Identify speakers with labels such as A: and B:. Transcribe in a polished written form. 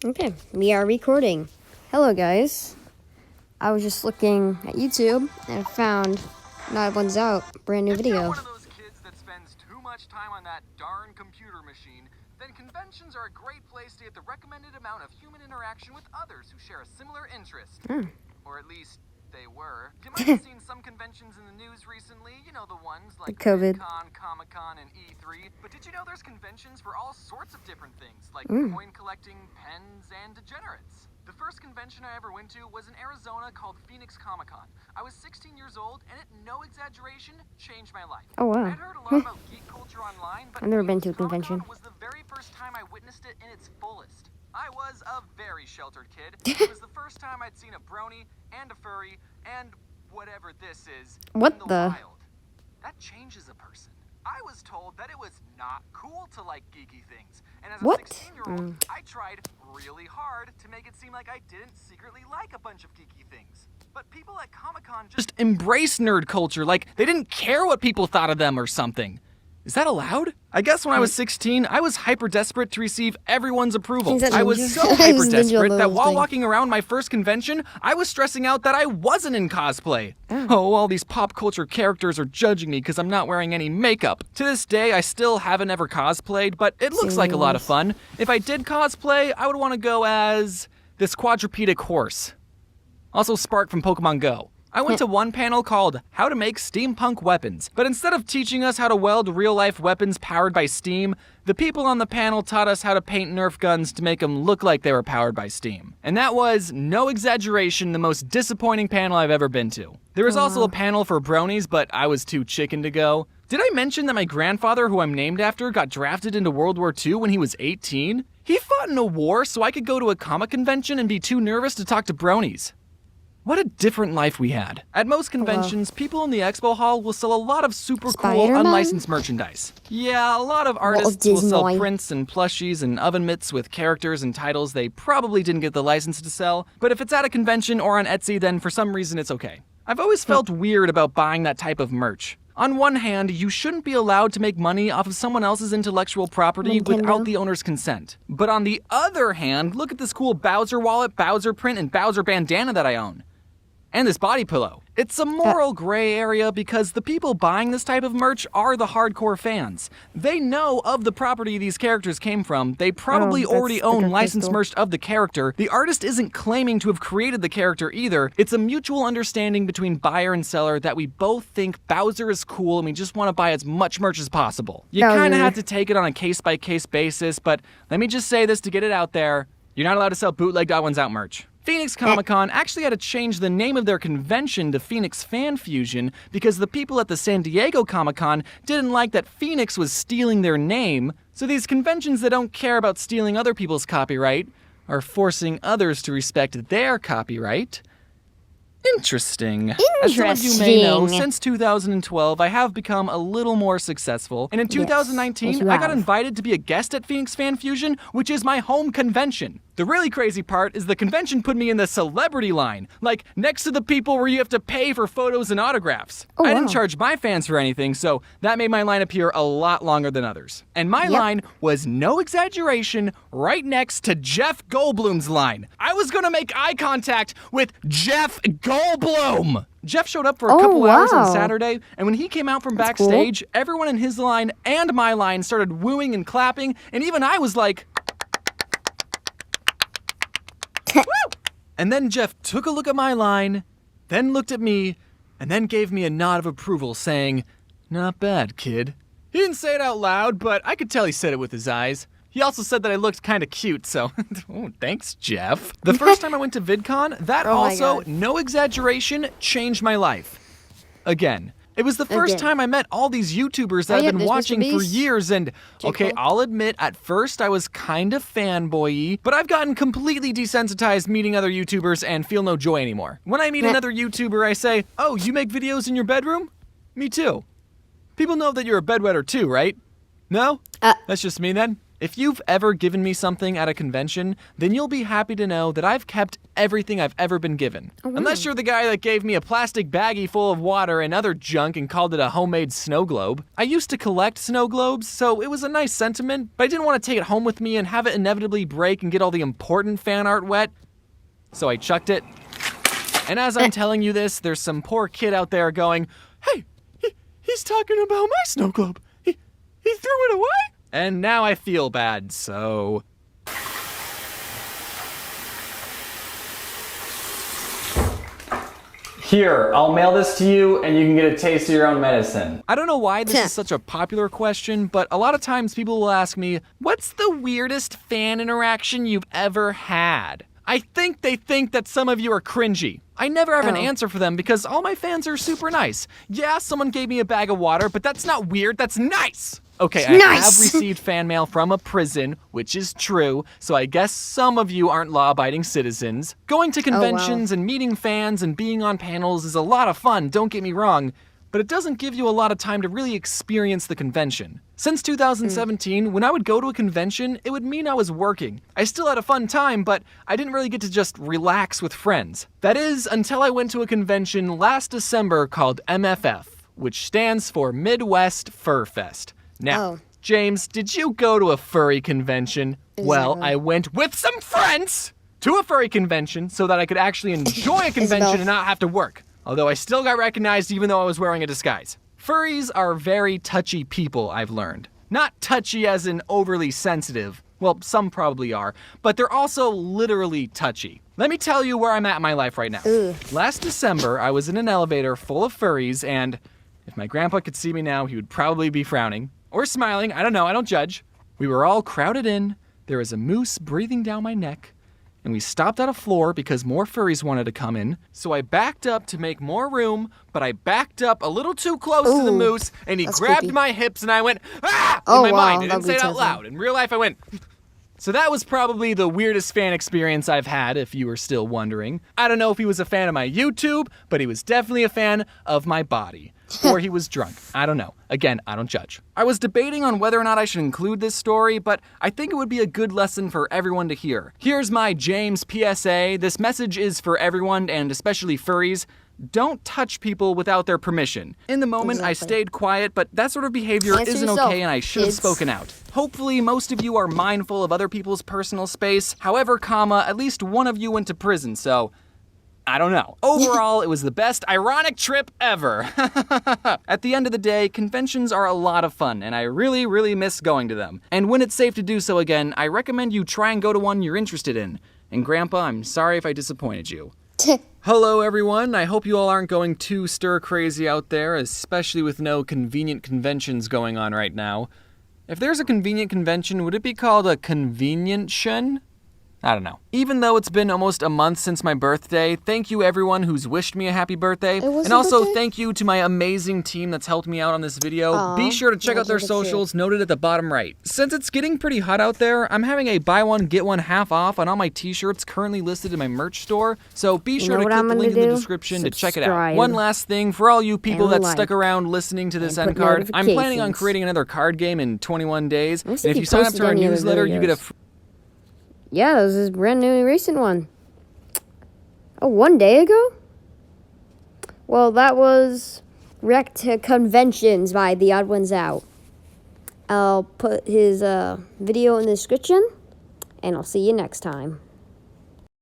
A: Okay, we are recording. Hello, guys. I was just looking at YouTube and found theOdd1sout brand new
B: If you're
A: video.
B: one of those kids that spends too much time on that darn computer machine, then conventions are a great place to get the recommended amount of human interaction with others who share a similar interest. Or at least they were. You might have seen some conventions in the news recently, you know, the ones like
A: COVID.
B: VidCon, Comic-Con, and E3. But did you know there's conventions for all sorts of different things, like coin collecting, pens, and degenerates? The first convention I ever went to was in Arizona called Phoenix Comic-Con. I was 16 years old, and it, no exaggeration, changed my life.
A: Oh, wow.
B: I'd heard a lot about geek culture online, but
A: I've never been to a
B: Phoenix
A: convention.
B: Comic-Con was the very first time I witnessed it in its fullest. I was a very sheltered kid. It was the first time I'd seen a brony and a furry and whatever this is
A: What
B: in the
A: the?
B: wild. That changes a person. I was told that it was not cool to like geeky things. And as
A: What?
B: a 16-year-old, I tried really hard to make it seem like I didn't secretly like a bunch of geeky things. But people at Comic-Con just embraced nerd culture, like they didn't care what people thought of them or something. Is that allowed? I guess when I was 16, I was hyper desperate to receive everyone's approval.
A: Is that
B: I was
A: ninja?
B: so
A: Is
B: hyper
A: ninja
B: desperate that
A: little
B: while
A: thing?
B: walking around my first convention, I was stressing out that I wasn't in cosplay. Oh, all these pop culture characters are judging me because I'm not wearing any makeup. To this day, I still haven't ever cosplayed, but it looks like a lot of fun. If I did cosplay, I would want to go as this quadrupedic horse. Also Spark from Pokemon Go. I went to one panel called How to Make Steampunk Weapons, but instead of teaching us how to weld real-life weapons powered by steam, the people on the panel taught us how to paint Nerf guns to make them look like they were powered by steam. And that was, no exaggeration, the most disappointing panel I've ever been to. There was also a panel for bronies, but I was too chicken to go. Did I mention that my grandfather, who I'm named after, got drafted into World War II when he was 18? He fought in a war so I could go to a comic convention and be too nervous to talk to bronies. What a different life we had. At most conventions, people in the expo hall will sell a lot of super cool
A: Spider-Man?
B: unlicensed merchandise. Yeah, a lot of artists will sell
A: Disney?
B: prints and plushies and oven mitts with characters and titles they probably didn't get the license to sell, but if it's at a convention or on Etsy, then for some reason it's okay. I've always felt weird about buying that type of merch. On one hand, you shouldn't be allowed to make money off of someone else's intellectual property
A: Nintendo?
B: without the owner's consent. But on the other hand, look at this cool Bowser wallet, Bowser print, and Bowser bandana that I own. And this body pillow. It's a moral gray area because the people buying this type of merch are the hardcore fans. They know of the property these characters came from. They probably
A: that's
B: already
A: the
B: own
A: Dark
B: licensed
A: Crystal.
B: merch of the character. The artist isn't claiming to have created the character either. It's a mutual understanding between buyer and seller that we both think Bowser is cool and we just want to buy as much merch as possible. You kind of
A: Bowser.
B: have to take it on a case-by-case basis, but let me just say this to get it out there. You're not allowed to sell bootleg theOdd1sout merch. Phoenix Comic-Con actually had to change the name of their convention to Phoenix Fan Fusion because the people at the San Diego Comic-Con didn't like that Phoenix was stealing their name, so these conventions that don't care about stealing other people's copyright are forcing others to respect their copyright. Interesting. As some of you may know,
A: Interesting.
B: since 2012, I have become a little more successful. And in 2019,
A: yes, you
B: I got
A: have.
B: invited to be a guest at Phoenix Fan Fusion, which is my home convention. The really crazy part is the convention put me in the celebrity line, like next to the people where you have to pay for photos and autographs.
A: Oh,
B: I didn't
A: wow.
B: charge my fans for anything, so that made my line appear a lot longer than others. And my line was, no exaggeration, right next to Jeff Goldblum's line. I was gonna make eye contact with Jeff Goldblum! Jeff showed up for a couple hours on
A: wow.
B: Saturday, and when he came out from backstage, everyone in his line and my line started wooing and clapping, and even I was like, woo! And then Jeff took a look at my line, then looked at me, and then gave me a nod of approval, saying, "Not bad, kid." He didn't say it out loud, but I could tell he said it with his eyes. He also said that I looked kind of cute, so oh, thanks, Jeff. The first time I went to VidCon, that
A: Oh my
B: also,
A: God.
B: no exaggeration, changed my life. Again. It was the first
A: Again.
B: time I met all these YouTubers that
A: Oh,
B: I've
A: yeah,
B: been
A: there's Mr.
B: watching for
A: Beast.
B: years, and okay,
A: Paul.
B: I'll admit, at first I was kind of fanboy-y, but I've gotten completely desensitized meeting other YouTubers and feel no joy anymore. When I meet another YouTuber, I say, "Oh, you make videos in your bedroom? Me too." People know that you're a bedwetter too, right? No? That's just me then? If you've ever given me something at a convention, then you'll be happy to know that I've kept everything I've ever been given.
A: Oh, wow.
B: Unless you're the guy that gave me a plastic baggie full of water and other junk and called it a homemade snow globe. I used to collect snow globes, so it was a nice sentiment, but I didn't want to take it home with me and have it inevitably break and get all the important fan art wet, so I chucked it. And as I'm telling you this, there's some poor kid out there going, "Hey, he's talking about my snow globe. He threw it away?" And now I feel bad, so...
C: Here, I'll mail this to you and you can get a taste of your own medicine.
B: I don't know why this is such a popular question, but a lot of times people will ask me, what's the weirdest fan interaction you've ever had? I think they think that some of you are cringy. I never have an answer for them because all my fans are super nice. Yeah, someone gave me a bag of water, but that's not weird, that's nice! Okay, I have received fan mail from a prison, which is true, so I guess some of you aren't law-abiding citizens. Going to conventions and meeting fans and being on panels is a lot of fun, don't get me wrong, but it doesn't give you a lot of time to really experience the convention. Since 2017, when I would go to a convention, it would mean I was working. I still had a fun time, but I didn't really get to just relax with friends. That is, until I went to a convention last December called MFF, which stands for Midwest Fur Fest. Now, James, did you go to a furry convention? Well, I went with some friends to a furry convention so that I could actually enjoy a convention and not have to work. Although I still got recognized even though I was wearing a disguise. Furries are very touchy people, I've learned. Not touchy as in overly sensitive. Well, some probably are, but they're also literally touchy. Let me tell you where I'm at in my life right now. Last December, I was in an elevator full of furries, and if my grandpa could see me now, he would probably be frowning. Or smiling, I don't know, I don't judge. We were all crowded in, there was a moose breathing down my neck, and we stopped at a floor because more furries wanted to come in. So I backed up to make more room, but I backed up a little too close to the moose, and he grabbed my hips, and I went, "Ah!" in my mind. I didn't say it out loud. In real life, I went... So that was probably the weirdest fan experience I've had, if you were still wondering. I don't know if he was a fan of my YouTube, but he was definitely a fan of my body. Or he was drunk. I don't know. Again, I don't judge. I was debating on whether or not I should include this story, but I think it would be a good lesson for everyone to hear. Here's my James PSA. This message is for everyone, and especially furries. Don't touch people without their permission. In the moment, I stayed quiet, but that sort of behavior isn't okay, and I should have spoken out. Hopefully, most of you are mindful of other people's personal space. However, at least one of you went to prison, so... I don't know. Overall, it was the best ironic trip ever. At the end of the day, conventions are a lot of fun, and I really, really miss going to them. And when it's safe to do so again, I recommend you try and go to one you're interested in. And Grandpa, I'm sorry if I disappointed you. Hello, everyone. I hope you all aren't going too stir-crazy out there, especially with no convenient conventions going on right now. If there's a convenient convention, would it be called a convenient-tion? I don't know. Even though it's been almost a month since my birthday, thank you everyone who's wished me a happy birthday. And also thank you to my amazing team that's helped me out on this video. Be sure to check out their socials noted at the bottom right. Since it's getting pretty hot out there, I'm having a buy one get one half off on all my t-shirts currently listed in my merch store. So be sure to click the link in the description to check it out. One last thing, for all you people that stuck around listening to this end card, I'm planning on creating another card game in 21 days. And if you sign up to our newsletter, you get a...
A: Yeah, that was his brand new recent one. Oh, 1 day ago? Well, that was React to Conventions by theOdd1sout. I'll put his video in the description, and I'll see you next time.